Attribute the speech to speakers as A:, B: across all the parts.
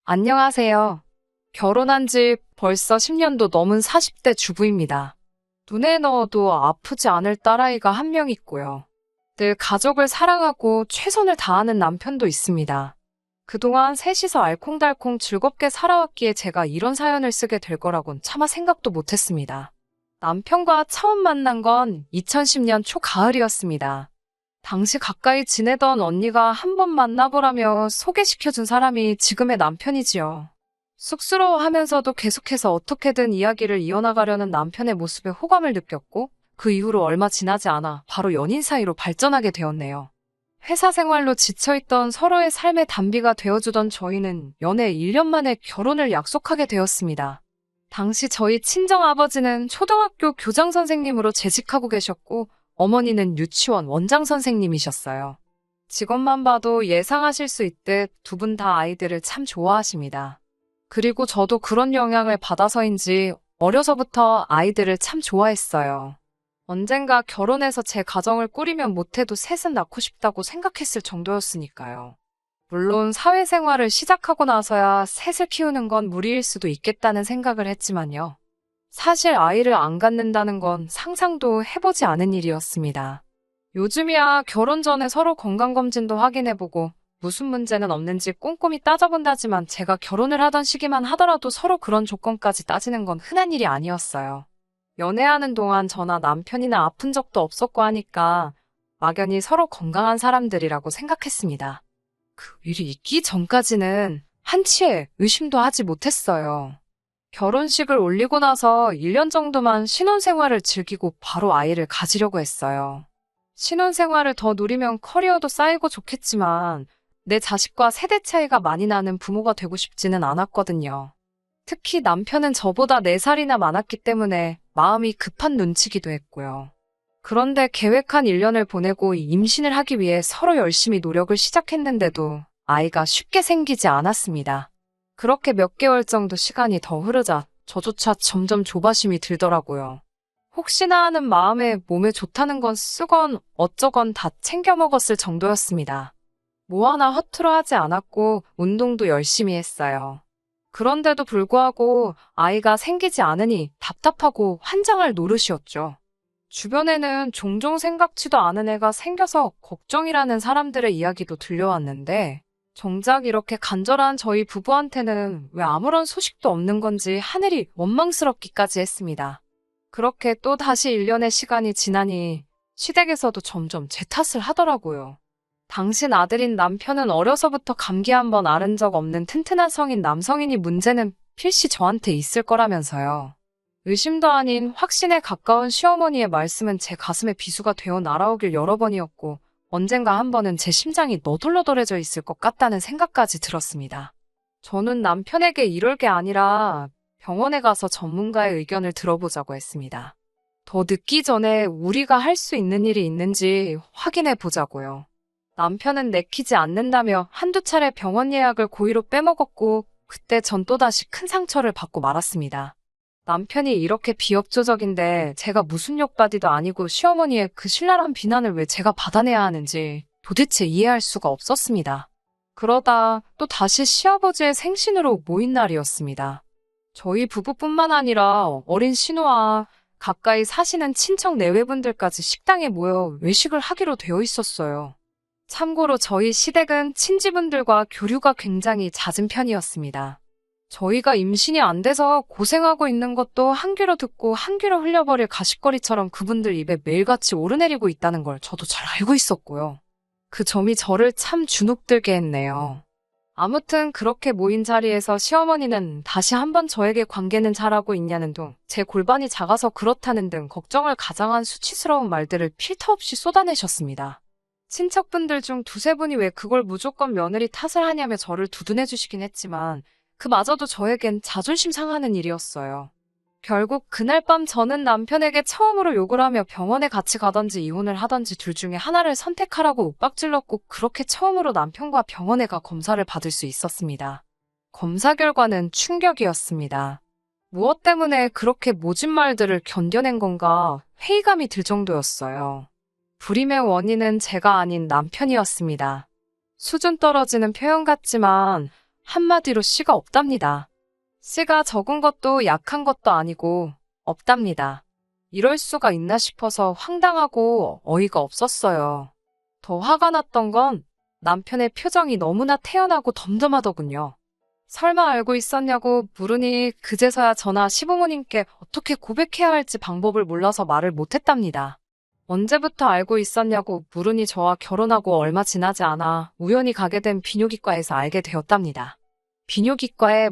A: 안녕하세요. 결혼한 지 벌써 10년도 넘은 40대 주부입니다. 눈에 넣어도 아프지 않을 딸아이가 한 명 있고요. 늘 가족을 사랑하고 최선을 다하는 남편도 있습니다. 그동안 셋이서 알콩달콩 즐겁게 살아왔기에 제가 이런 사연을 쓰게 될 거라곤 차마 생각도 못했습니다. 남편과 처음 만난 건 2010년 초가을이었습니다. 당시 가까이 지내던 언니가 한번 만나보라며 소개시켜준 사람이 지금의 남편이지요. 쑥스러워하면서도 계속해서 어떻게든 이야기를 이어나가려는 남편의 모습에 호감을 느꼈고 그 이후로 얼마 지나지 않아 바로 연인 사이로 발전하게 되었네요. 회사 생활로 지쳐있던 서로의 삶의 단비가 되어주던 저희는 연애 1년 만에 결혼을 약속하게 되었습니다. 당시 저희 친정아버지는 초등학교 교장 선생님으로 재직하고 계셨고 어머니는 유치원 원장 선생님이셨어요. 직업만 봐도 예상하실 수 있듯 두 분 다 아이들을 참 좋아하십니다. 그리고 저도 그런 영향을 받아서인지 어려서부터 아이들을 참 좋아했어요. 언젠가 결혼해서 제 가정을 꾸리면 못해도 셋은 낳고 싶다고 생각했을 정도였으니까요. 물론 사회생활을 시작하고 나서야 셋을 키우는 건 무리일 수도 있겠다는 생각을 했지만요. 사실 아이를 안 갖는다는 건 상상도 해보지 않은 일이었습니다. 요즘이야 결혼 전에 서로 건강검진도 확인해보고 무슨 문제는 없는지 꼼꼼히 따져본다지만 제가 결혼을 하던 시기만 하더라도 서로 그런 조건까지 따지는 건 흔한 일이 아니었어요. 연애하는 동안 저나 남편이나 아픈 적도 없었고 하니까 막연히 서로 건강한 사람들이라고 생각했습니다. 그 일이 있기 전까지는 한치의 의심도 하지 못했어요. 결혼식을 올리고 나서 1년 정도만 신혼생활을 즐기고 바로 아이를 가지려고 했어요. 신혼생활을 더 누리면 커리어도 쌓이고 좋겠지만 내 자식과 세대 차이가 많이 나는 부모가 되고 싶지는 않았거든요. 특히 남편은 저보다 4살이나 많았기 때문에 마음이 급한 눈치기도 했고요. 그런데 계획한 1년을 보내고 임신을 하기 위해 서로 열심히 노력을 시작했는데도 아이가 쉽게 생기지 않았습니다. 그렇게 몇 개월 정도 시간이 더 흐르자 저조차 점점 조바심이 들더라고요. 혹시나 하는 마음에 몸에 좋다는 건 쓰건 어쩌건 다 챙겨 먹었을 정도였습니다. 뭐 하나 허투루 하지 않았고 운동도 열심히 했어요. 그런데도 불구하고 아이가 생기지 않으니 답답하고 환장할 노릇이었죠. 주변에는 종종 생각지도 않은 애가 생겨서 걱정이라는 사람들의 이야기도 들려왔는데 정작 이렇게 간절한 저희 부부한테는 왜 아무런 소식도 없는 건지 하늘이 원망스럽기까지 했습니다. 그렇게 또 다시 1년의 시간이 지나니 시댁에서도 점점 제 탓을 하더라고요. 당신 아들인 남편은 어려서부터 감기 한 번 앓은 적 없는 튼튼한 성인 남성이니 문제는 필시 저한테 있을 거라면서요. 의심도 아닌 확신에 가까운 시어머니의 말씀은 제 가슴에 비수가 되어 날아오길 여러 번이었고 언젠가 한 번은 제 심장이 너덜너덜해져 있을 것 같다는 생각까지 들었습니다. 저는 남편에게 이럴 게 아니라 병원에 가서 전문가의 의견을 들어보자고 했습니다. 더 늦기 전에 우리가 할 수 있는 일이 있는지 확인해 보자고요. 남편은 내키지 않는다며 한두 차례 병원 예약을 고의로 빼먹었고 그때 전 또다시 큰 상처를 받고 말았습니다. 남편이 이렇게 비협조적인데 제가 무슨 욕받이도 아니고 시어머니의 그 신랄한 비난을 왜 제가 받아내야 하는지 도대체 이해할 수가 없었습니다. 그러다 또 다시 시아버지의 생신으로 모인 날이었습니다. 저희 부부뿐만 아니라 어린 신우와 가까이 사시는 친척 내외분들까지 식당에 모여 외식을 하기로 되어 있었어요. 참고로 저희 시댁은 친지분들과 교류가 굉장히 잦은 편이었습니다. 저희가 임신이 안 돼서 고생하고 있는 것도 한 귀로 듣고 한 귀로 흘려버릴 가십거리처럼 그분들 입에 매일같이 오르내리고 있다는 걸 저도 잘 알고 있었고요. 그 점이 저를 참 주눅들게 했네요. 아무튼 그렇게 모인 자리에서 시어머니는 다시 한번 저에게 관계는 잘하고 있냐는 둥, 제 골반이 작아서 그렇다는 등 걱정을 가장한 수치스러운 말들을 필터 없이 쏟아내셨습니다. 친척분들 중 두세 분이 왜 그걸 무조건 며느리 탓을 하냐며 저를 두둔해 주시긴 했지만 그마저도 저에겐 자존심 상하는 일이었어요. 결국 그날 밤 저는 남편에게 처음으로 욕을 하며 병원에 같이 가던지 이혼을 하던지 둘 중에 하나를 선택하라고 윽박질렀고 그렇게 처음으로 남편과 병원에 가 검사를 받을 수 있었습니다. 검사 결과는 충격이었습니다. 무엇 때문에 그렇게 모진 말들을 견뎌낸 건가 회의감이 들 정도였어요. 불임의 원인은 제가 아닌 남편이었습니다. 수준 떨어지는 표현 같지만 한마디로 씨가 없답니다. 씨가 적은 것도 약한 것도 아니고 없답니다. 이럴 수가 있나 싶어서 황당하고 어이가 없었어요. 더 화가 났던 건 남편의 표정이 너무나 태연하고 덤덤하더군요. 설마 알고 있었냐고 물으니 그제서야 저나 시부모님께 어떻게 고백해야 할지 방법을 몰라서 말을 못했답니다. 언제부터 알고 있었냐고 물으니 저와 결혼하고 얼마 지나지 않아 우연히 가게 된 비뇨기과에서 알게 되었답니다. 비뇨기과에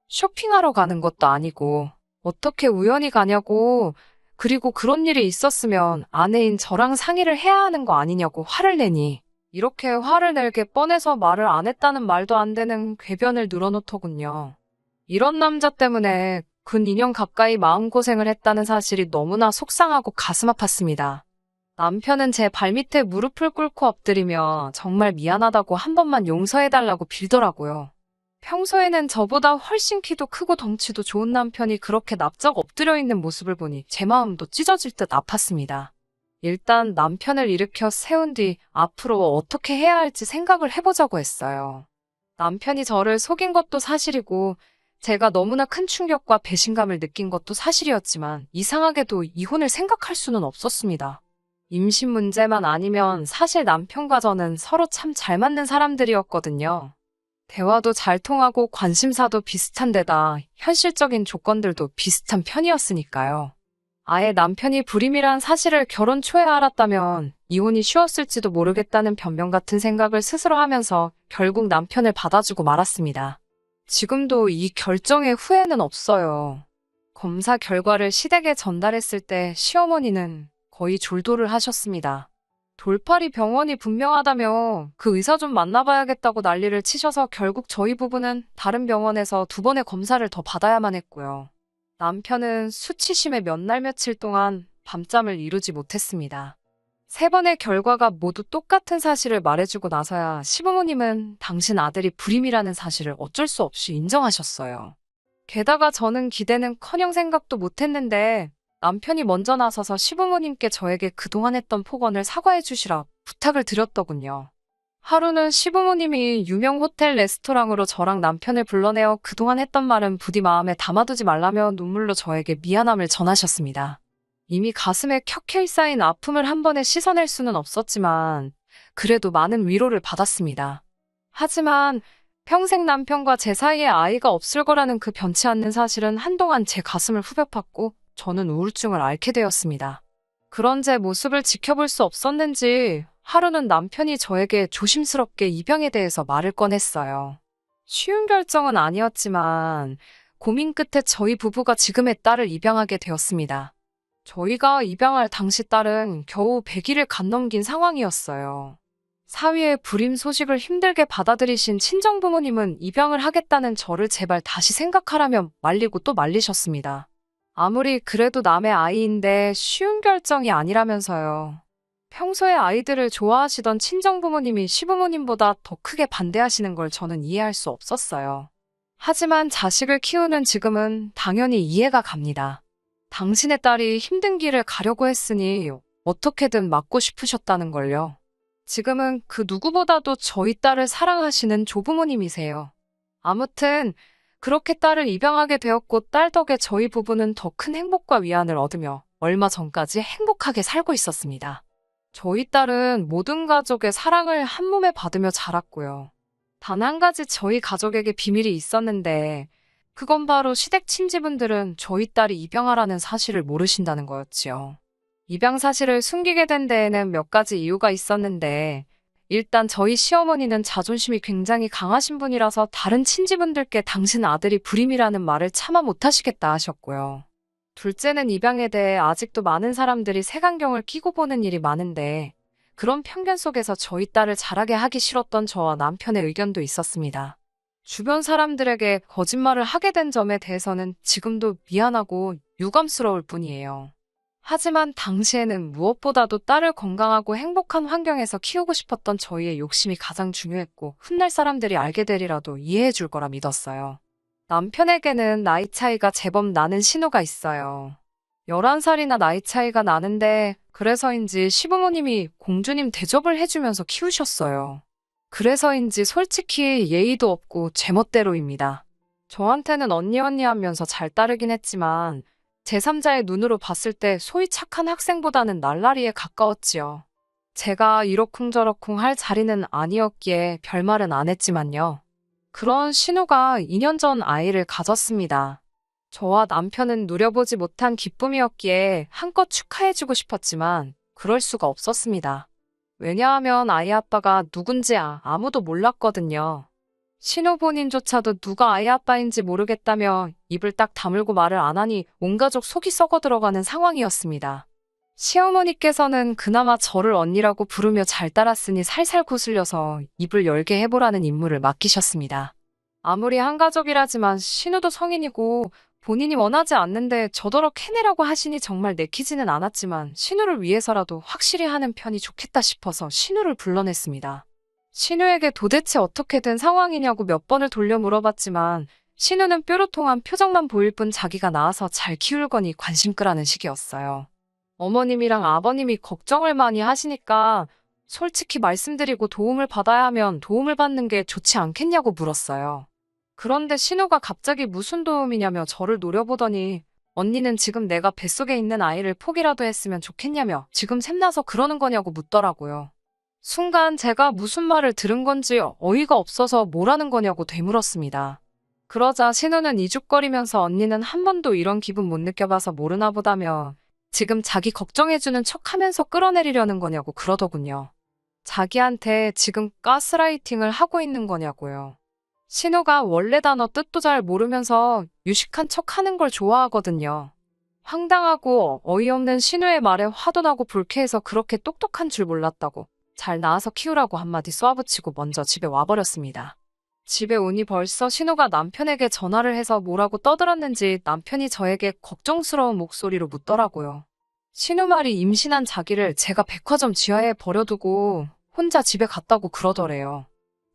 A: 쇼핑하러 가는 것도 아니고 어떻게 우연히 가냐고, 그리고 그런 일이 있었으면 아내인 저랑 상의를 해야 하는 거 아니냐고 화를 내니 이렇게 화를 낼게 뻔해서 말을 안 했다는 말도 안 되는 궤변을 늘어놓더군요. 이런 남자 때문에 근 2년 가까이 마음고생을 했다는 사실이 너무나 속상하고 가슴 아팠습니다. 남편은 제 발밑에 무릎을 꿇고 엎드리며 정말 미안하다고 한 번만 용서해달라고 빌더라고요. 평소에는 저보다 훨씬 키도 크고 덩치도 좋은 남편이 그렇게 납작 엎드려 있는 모습을 보니 제 마음도 찢어질 듯 아팠습니다. 일단 남편을 일으켜 세운 뒤 앞으로 어떻게 해야 할지 생각을 해보자고 했어요. 남편이 저를 속인 것도 사실이고 제가 너무나 큰 충격과 배신감을 느낀 것도 사실이었지만 이상하게도 이혼을 생각할 수는 없었습니다. 임신 문제만 아니면 사실 남편과 저는 서로 참 잘 맞는 사람들이었거든요. 대화도 잘 통하고 관심사도 비슷한 데다 현실적인 조건들도 비슷한 편이었으니까요. 아예 남편이 불임이란 사실을 결혼 초에 알았다면 이혼이 쉬웠을지도 모르겠다는 변명 같은 생각을 스스로 하면서 결국 남편을 받아주고 말았습니다. 지금도 이 결정에 후회는 없어요. 검사 결과를 시댁에 전달했을 때 시어머니는 거의 졸도를 하셨습니다. 돌팔이 병원이 분명하다며 그 의사 좀 만나봐야겠다고 난리를 치셔서 결국 저희 부부는 다른 병원에서 2번의 검사를 더 받아야만 했고요. 남편은 수치심에 몇 날 며칠 동안 밤잠을 이루지 못했습니다. 3번의 결과가 모두 똑같은 사실을 말해주고 나서야 시부모님은 당신 아들이 불임이라는 사실을 어쩔 수 없이 인정하셨어요. 게다가 저는 기대는커녕 생각도 못했는데 남편이 먼저 나서서 시부모님께 저에게 그동안 했던 폭언을 사과해 주시라 부탁을 드렸더군요. 하루는 시부모님이 유명 호텔 레스토랑으로 저랑 남편을 불러내어 그동안 했던 말은 부디 마음에 담아두지 말라며 눈물로 저에게 미안함을 전하셨습니다. 이미 가슴에 켜켜이 쌓인 아픔을 한 번에 씻어낼 수는 없었지만 그래도 많은 위로를 받았습니다. 하지만 평생 남편과 제 사이에 아이가 없을 거라는 그 변치 않는 사실은 한동안 제 가슴을 후벼 팠고 저는 우울증을 앓게 되었습니다. 그런 제 모습을 지켜볼 수 없었는지 하루는 남편이 저에게 조심스럽게 입양에 대해서 말을 꺼냈어요. 쉬운 결정은 아니었지만 고민 끝에 저희 부부가 지금의 딸을 입양하게 되었습니다. 저희가 입양할 당시 딸은 겨우 100일을 갓 넘긴 상황이었어요. 사위의 불임 소식을 힘들게 받아들이신 친정부모님은 입양을 하겠다는 저를 제발 다시 생각하라며 말리고 또 말리셨습니다. 아무리 그래도 남의 아이인데 쉬운 결정이 아니라면서요. 평소에 아이들을 좋아하시던 친정부모님이 시부모님보다 더 크게 반대하시는 걸 저는 이해할 수 없었어요. 하지만 자식을 키우는 지금은 당연히 이해가 갑니다. 당신의 딸이 힘든 길을 가려고 했으니 어떻게든 막고 싶으셨다는 걸요. 지금은 그 누구보다도 저희 딸을 사랑하시는 조부모님이세요. 아무튼 그렇게 딸을 입양하게 되었고 딸 덕에 저희 부부는 더 큰 행복과 위안을 얻으며 얼마 전까지 행복하게 살고 있었습니다. 저희 딸은 모든 가족의 사랑을 한 몸에 받으며 자랐고요. 단 한 가지 저희 가족에게 비밀이 있었는데 그건 바로 시댁 친지분들은 저희 딸이 입양하라는 사실을 모르신다는 거였지요. 입양 사실을 숨기게 된 데에는 몇 가지 이유가 있었는데 일단 저희 시어머니는 자존심이 굉장히 강하신 분이라서 다른 친지분들께 당신 아들이 불임이라는 말을 차마 못하시겠다 하셨고요. 둘째는 입양에 대해 아직도 많은 사람들이 색안경을 끼고 보는 일이 많은데 그런 편견 속에서 저희 딸을 자라게 하기 싫었던 저와 남편의 의견도 있었습니다. 주변 사람들에게 거짓말을 하게 된 점에 대해서는 지금도 미안하고 유감스러울 뿐이에요. 하지만 당시에는 무엇보다도 딸을 건강하고 행복한 환경에서 키우고 싶었던 저희의 욕심이 가장 중요했고 훗날 사람들이 알게 되리라도 이해해 줄 거라 믿었어요. 남편에게는 나이 차이가 제법 나는 신호가 있어요. 11살이나 나이 차이가 나는데 그래서인지 시부모님이 공주님 대접을 해주면서 키우셨어요. 그래서인지 솔직히 예의도 없고 제멋대로입니다. 저한테는 언니 하면서 잘 따르긴 했지만 제3자의 눈으로 봤을 때 소위 착한 학생보다는 날라리에 가까웠지요. 제가 이러쿵저러쿵 할 자리는 아니었기에 별말은 안 했지만요. 그런 신우가 2년 전 아이를 가졌습니다. 저와 남편은 누려보지 못한 기쁨이었기에 한껏 축하해주고 싶었지만 그럴 수가 없었습니다. 왜냐하면 아이 아빠가 누군지 아무도 몰랐거든요. 신우 본인조차도 누가 아이 아빠인지 모르겠다며 입을 딱 다물고 말을 안 하니 온 가족 속이 썩어 들어가는 상황이었습니다. 시어머니께서는 그나마 저를 언니라고 부르며 잘 따랐으니 살살 거슬려서 입을 열게 해보라는 임무를 맡기셨습니다. 아무리 한 가족이라지만 신우도 성인이고 본인이 원하지 않는데 저더러 해내라고 하시니 정말 내키지는 않았지만 신우를 위해서라도 확실히 하는 편이 좋겠다 싶어서 신우를 불러냈습니다. 신우에게 도대체 어떻게 된 상황이냐고 몇 번을 돌려 물어봤지만 신우는 뾰로통한 표정만 보일 뿐 자기가 낳아서 잘 키울 거니 관심 끄라는 식이었어요. 어머님이랑 아버님이 걱정을 많이 하시니까 솔직히 말씀드리고 도움을 받아야 하면 도움을 받는 게 좋지 않겠냐고 물었어요. 그런데 신우가 갑자기 무슨 도움이냐며 저를 노려보더니 언니는 지금 내가 뱃속에 있는 아이를 포기라도 했으면 좋겠냐며 지금 샘나서 그러는 거냐고 묻더라고요. 순간 제가 무슨 말을 들은 건지 어이가 없어서 뭐라는 거냐고 되물었습니다. 그러자 신우는 이죽거리면서 언니는 한 번도 이런 기분 못 느껴봐서 모르나 보다며 지금 자기 걱정해주는 척하면서 끌어내리려는 거냐고 그러더군요. 자기한테 지금 가스라이팅을 하고 있는 거냐고요. 신우가 원래 단어 뜻도 잘 모르면서 유식한 척하는 걸 좋아하거든요. 황당하고 어이없는 신우의 말에 화도 나고 불쾌해서 그렇게 똑똑한 줄 몰랐다고 잘 낳아서 키우라고 한마디 쏘아붙이고 먼저 집에 와버렸습니다. 집에 오니 벌써 신우가 남편에게 전화를 해서 뭐라고 떠들었는지 남편이 저에게 걱정스러운 목소리로 묻더라고요. 신우 말이 임신한 자기를 제가 백화점 지하에 버려두고 혼자 집에 갔다고 그러더래요.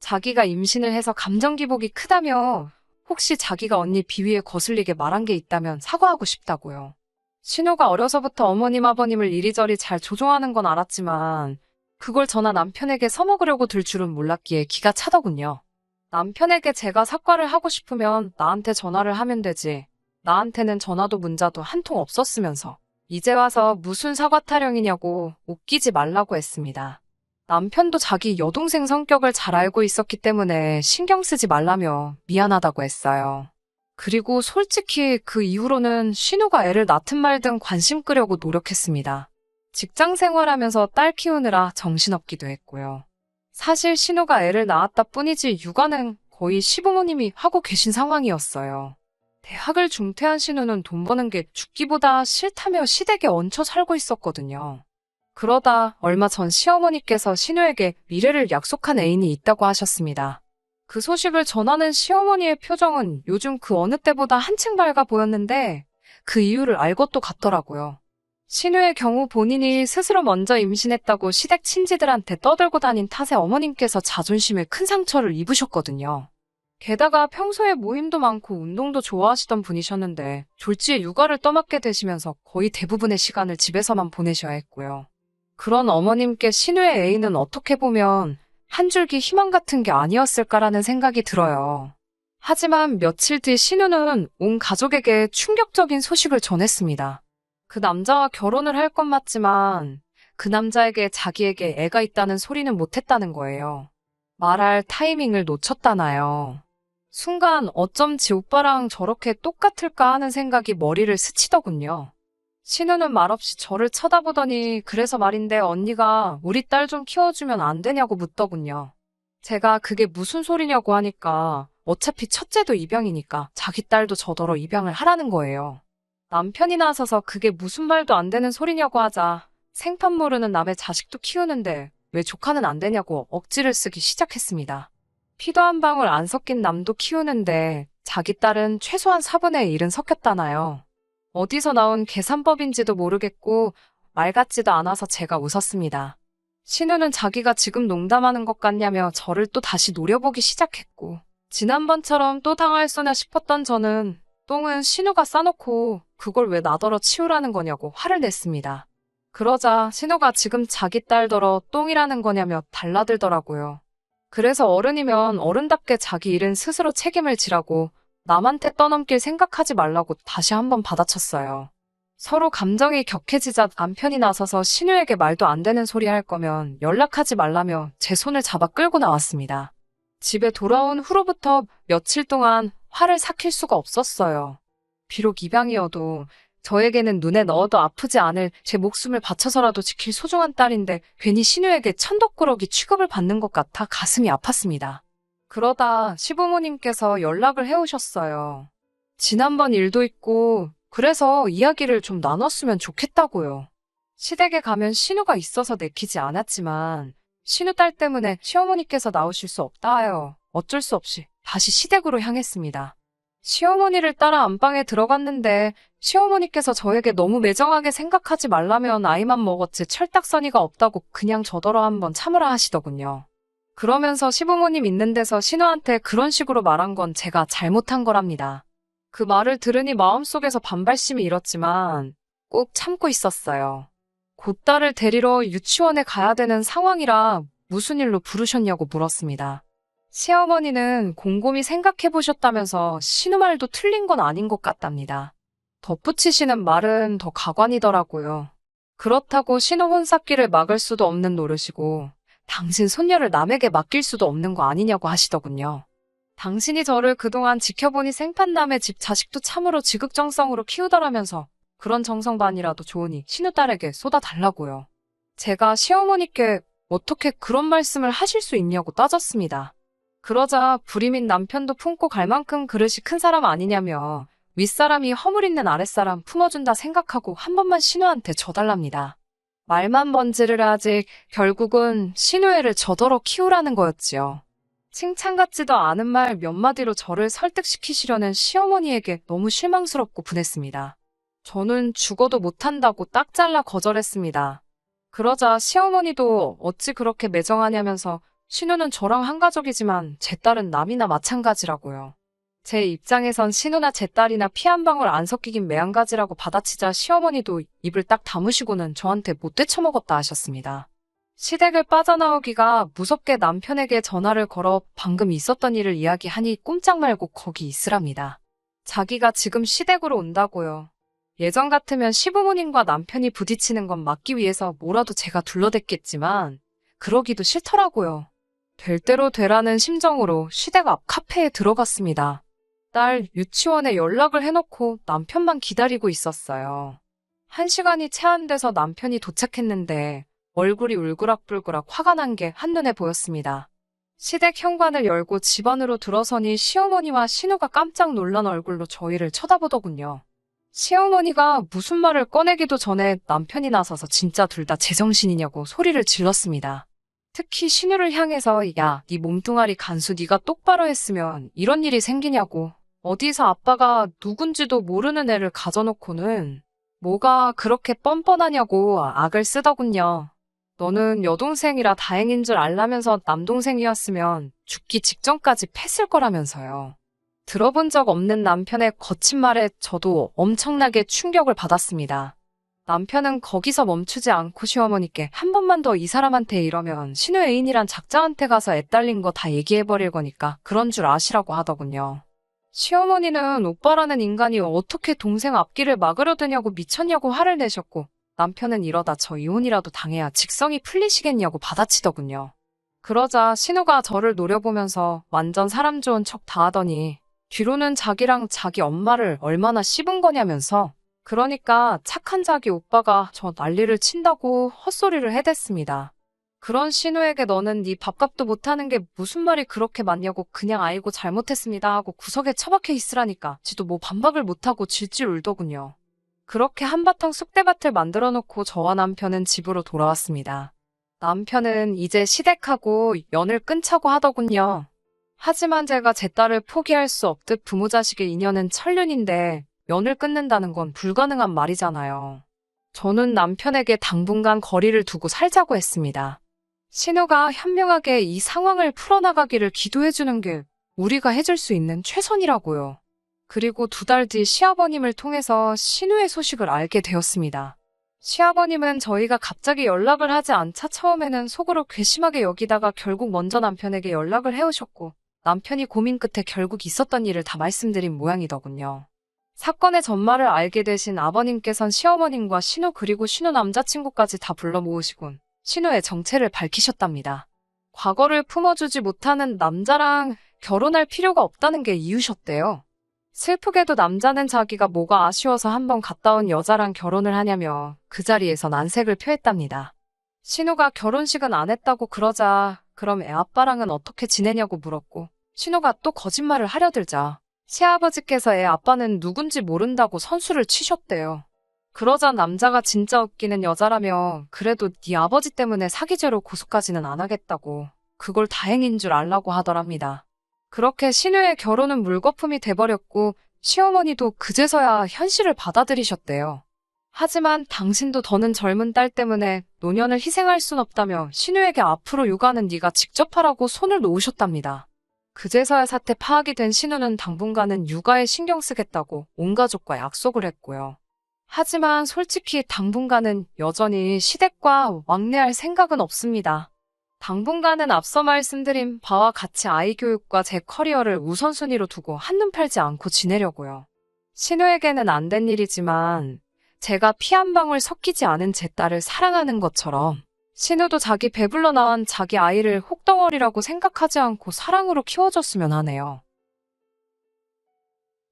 A: 자기가 임신을 해서 감정 기복이 크다며 혹시 자기가 언니 비위에 거슬리게 말한 게 있다면 사과하고 싶다고요. 신우가 어려서부터 어머님 아버님을 이리저리 잘 조종하는 건 알았지만 그걸 저나 남편에게 써먹으려고 들 줄은 몰랐기에 기가 차더군요. 남편에게 제가 사과를 하고 싶으면 나한테 전화를 하면 되지. 나한테는 전화도 문자도 한 통 없었으면서 이제 와서 무슨 사과 타령이냐고 웃기지 말라고 했습니다. 남편도 자기 여동생 성격을 잘 알고 있었기 때문에 신경 쓰지 말라며 미안하다고 했어요. 그리고 솔직히 그 이후로는 신우가 애를 낳든 말든 관심 끄려고 노력했습니다. 직장 생활하면서 딸 키우느라 정신없기도 했고요. 사실 신우가 애를 낳았다 뿐이지 육아는 거의 시부모님이 하고 계신 상황이었어요. 대학을 중퇴한 신우는 돈 버는 게 죽기보다 싫다며 시댁에 얹혀 살고 있었거든요. 그러다 얼마 전 시어머니께서 신우에게 미래를 약속한 애인이 있다고 하셨습니다. 그 소식을 전하는 시어머니의 표정은 요즘 그 어느 때보다 한층 밝아 보였는데 그 이유를 알 것도 같더라고요. 신우의 경우 본인이 스스로 먼저 임신했다고 시댁 친지들한테 떠들고 다닌 탓에 어머님께서 자존심에 큰 상처를 입으셨거든요. 게다가 평소에 모임도 많고 운동도 좋아하시던 분이셨는데 졸지에 육아를 떠맡게 되시면서 거의 대부분의 시간을 집에서만 보내셔야 했고요. 그런 어머님께 신우의 애인은 어떻게 보면 한 줄기 희망 같은 게 아니었을까라는 생각이 들어요. 하지만 며칠 뒤 신우는 온 가족에게 충격적인 소식을 전했습니다. 그 남자와 결혼을 할 건 맞지만 그 남자에게 자기에게 애가 있다는 소리는 못했다는 거예요. 말할 타이밍을 놓쳤다나요. 순간 어쩜 지 오빠랑 저렇게 똑같을까 하는 생각이 머리를 스치더군요. 신우는 말없이 저를 쳐다보더니 그래서 말인데 언니가 우리 딸 좀 키워주면 안 되냐고 묻더군요. 제가 그게 무슨 소리냐고 하니까 어차피 첫째도 입양이니까 자기 딸도 저더러 입양을 하라는 거예요. 남편이 나서서 그게 무슨 말도 안 되는 소리냐고 하자 생판 모르는 남의 자식도 키우는데 왜 조카는 안 되냐고 억지를 쓰기 시작했습니다. 피도 한 방울 안 섞인 남도 키우는데 자기 딸은 최소한 4분의 1은 섞였다나요. 어디서 나온 계산법인지도 모르겠고 말 같지도 않아서 제가 웃었습니다. 신우는 자기가 지금 농담하는 것 같냐며 저를 또 다시 노려보기 시작했고 지난번처럼 또 당할 소냐 싶었던 저는 똥은 신우가 싸놓고 그걸 왜 나더러 치우라는 거냐고 화를 냈습니다. 그러자 신우가 지금 자기 딸더러 똥이라는 거냐며 달라들더라고요. 그래서 어른이면 어른답게 자기 일은 스스로 책임을 지라고 남한테 떠넘길 생각하지 말라고 다시 한번 받아쳤어요. 서로 감정이 격해지자 남편이 나서서 신우에게 말도 안 되는 소리 할 거면 연락하지 말라며 제 손을 잡아 끌고 나왔습니다. 집에 돌아온 후로부터 며칠 동안 화를 삭힐 수가 없었어요. 비록 입양이어도 저에게는 눈에 넣어도 아프지 않을 제 목숨을 바쳐서라도 지킬 소중한 딸인데 괜히 신우에게 천덕꾸러기 취급을 받는 것 같아 가슴이 아팠습니다. 그러다 시부모님께서 연락을 해오셨어요. 지난번 일도 있고 그래서 이야기를 좀 나눴으면 좋겠다고요. 시댁에 가면 신우가 있어서 내키지 않았지만 신우 딸 때문에 시어머니께서 나오실 수 없다 하여 어쩔 수 없이 다시 시댁으로 향했습니다. 시어머니를 따라 안방에 들어갔는데 시어머니께서 저에게 너무 매정하게 생각하지 말라면 아이만 먹었지 철딱서니가 없다고 그냥 저더러 한번 참으라 하시더군요. 그러면서 시부모님 있는 데서 신우한테 그런 식으로 말한 건 제가 잘못한 거랍니다. 그 말을 들으니 마음속에서 반발심이 일었지만 꼭 참고 있었어요. 곧 딸을 데리러 유치원에 가야 되는 상황이라 무슨 일로 부르셨냐고 물었습니다. 시어머니는 곰곰이 생각해 보셨다면서 신우 말도 틀린 건 아닌 것 같답니다. 덧붙이시는 말은 더 가관이더라고요. 그렇다고 신우 혼삭기를 막을 수도 없는 노릇이고 당신 손녀를 남에게 맡길 수도 없는 거 아니냐고 하시더군요. 당신이 저를 그동안 지켜보니 생판남의 집 자식도 참으로 지극정성으로 키우더라면서 그런 정성반이라도 좋으니 신우 딸에게 쏟아달라고요. 제가 시어머니께 어떻게 그런 말씀을 하실 수 있냐고 따졌습니다. 그러자 불임인 남편도 품고 갈 만큼 그릇이 큰 사람 아니냐며 윗사람이 허물 있는 아랫사람 품어준다 생각하고 한 번만 신우한테 져달랍니다. 말만 번지를 하지 결국은 신우애를 저더러 키우라는 거였지요. 칭찬 같지도 않은 말 몇 마디로 저를 설득시키시려는 시어머니에게 너무 실망스럽고 분했습니다. 저는 죽어도 못한다고 딱 잘라 거절했습니다. 그러자 시어머니도 어찌 그렇게 매정하냐면서 신우는 저랑 한 가족이지만 제 딸은 남이나 마찬가지라고요. 제 입장에선 신우나 제 딸이나 피 한 방울 안 섞이긴 매한가지라고 받아치자 시어머니도 입을 딱 다무시고는 저한테 못 되쳐먹었다 하셨습니다. 시댁을 빠져나오기가 무섭게 남편에게 전화를 걸어 방금 있었던 일을 이야기하니 꼼짝 말고 거기 있으랍니다. 자기가 지금 시댁으로 온다고요. 예전 같으면 시부모님과 남편이 부딪히는 건 막기 위해서 뭐라도 제가 둘러댔겠지만 그러기도 싫더라고요. 될 대로 되라는 심정으로 시댁 앞 카페에 들어갔습니다. 딸 유치원에 연락을 해놓고 남편만 기다리고 있었어요. 1시간이 채 안 돼서 남편이 도착했는데 얼굴이 울그락불그락 화가 난 게 한눈에 보였습니다. 시댁 현관을 열고 집 안으로 들어서니 시어머니와 신우가 깜짝 놀란 얼굴로 저희를 쳐다보더군요. 시어머니가 무슨 말을 꺼내기도 전에 남편이 나서서 진짜 둘 다 제정신이냐고 소리를 질렀습니다. 특히 신우를 향해서 야, 네 몸뚱아리 간수 네가 똑바로 했으면 이런 일이 생기냐고. 어디서 아빠가 누군지도 모르는 애를 가져놓고는 뭐가 그렇게 뻔뻔하냐고 악을 쓰더군요. 너는 여동생이라 다행인 줄 알라면서 남동생이었으면 죽기 직전까지 팼을 거라면서요. 들어본 적 없는 남편의 거친 말에 저도 엄청나게 충격을 받았습니다. 남편은 거기서 멈추지 않고 시어머니께 한 번만 더 이 사람한테 이러면 신우 애인이란 작자한테 가서 애 딸린 거 다 얘기해버릴 거니까 그런 줄 아시라고 하더군요. 시어머니는 오빠라는 인간이 어떻게 동생 앞길을 막으려 드냐고 미쳤냐고 화를 내셨고 남편은 이러다 저 이혼이라도 당해야 직성이 풀리시겠냐고 받아치더군요. 그러자 신우가 저를 노려보면서 완전 사람 좋은 척 다 하더니 뒤로는 자기랑 자기 엄마를 얼마나 씹은 거냐면서 그러니까 착한 자기 오빠가 저 난리를 친다고 헛소리를 해댔습니다. 그런 신우에게 너는 네 밥값도 못하는 게 무슨 말이 그렇게 많냐고 그냥 아이고 잘못했습니다 하고 구석에 처박혀 있으라니까 지도 뭐 반박을 못하고 질질 울더군요. 그렇게 한바탕 쑥대밭을 만들어 놓고 저와 남편은 집으로 돌아왔습니다. 남편은 이제 시댁하고 연을 끊자고 하더군요. 하지만 제가 제 딸을 포기할 수 없듯 부모 자식의 인연은 천륜인데 연을 끊는다는 건 불가능한 말이잖아요. 저는 남편에게 당분간 거리를 두고 살자고 했습니다. 신우가 현명하게 이 상황을 풀어나가기를 기도해주는 게 우리가 해줄 수 있는 최선이라고요. 그리고 2달 뒤 시아버님을 통해서 신우의 소식을 알게 되었습니다. 시아버님은 저희가 갑자기 연락을 하지 않자 처음에는 속으로 괘씸하게 여기다가 결국 먼저 남편에게 연락을 해오셨고 남편이 고민 끝에 결국 있었던 일을 다 말씀드린 모양이더군요. 사건의 전말을 알게 되신 아버님께선 시어머님과 신우 그리고 신우 남자친구까지 다 불러 모으시곤 신우의 정체를 밝히셨답니다. 과거를 품어주지 못하는 남자랑 결혼할 필요가 없다는 게 이유셨대요. 슬프게도 남자는 자기가 뭐가 아쉬워서 한번 갔다 온 여자랑 결혼을 하냐며 그 자리에서 난색을 표했답니다. 신우가 결혼식은 안 했다고 그러자 그럼 애 아빠랑은 어떻게 지내냐고 물었고 신우가 또 거짓말을 하려 들자 시아버지께서 애 아빠는 누군지 모른다고 선수를 치셨대요. 그러자 남자가 진짜 웃기는 여자라며 그래도 네 아버지 때문에 사기죄로 고소까지는 안 하겠다고 그걸 다행인 줄 알라고 하더랍니다. 그렇게 신우의 결혼은 물거품이 돼버렸고 시어머니도 그제서야 현실을 받아들이셨대요. 하지만 당신도 더는 젊은 딸 때문에 노년을 희생할 순 없다며 신우에게 앞으로 육아는 네가 직접 하라고 손을 놓으셨답니다. 그제서야 사태 파악이 된 신우는 당분간은 육아에 신경 쓰겠다고 온 가족과 약속을 했고요. 하지만 솔직히 당분간은 여전히 시댁과 왕래할 생각은 없습니다. 당분간은 앞서 말씀드린 바와 같이 아이 교육과 제 커리어를 우선순위로 두고 한눈 팔지 않고 지내려고요. 신우에게는 안 된 일이지만 제가 피 한 방울 섞이지 않은 제 딸을 사랑하는 것처럼 신우도 자기 배불러 낳은 자기 아이를 혹덩어리라고 생각하지 않고 사랑으로 키워줬으면 하네요.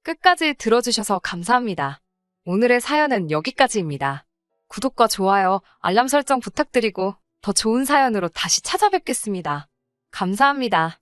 A: 끝까지 들어주셔서 감사합니다. 오늘의 사연은 여기까지입니다. 구독과 좋아요, 알람 설정 부탁드리고 더 좋은 사연으로 다시 찾아뵙겠습니다. 감사합니다.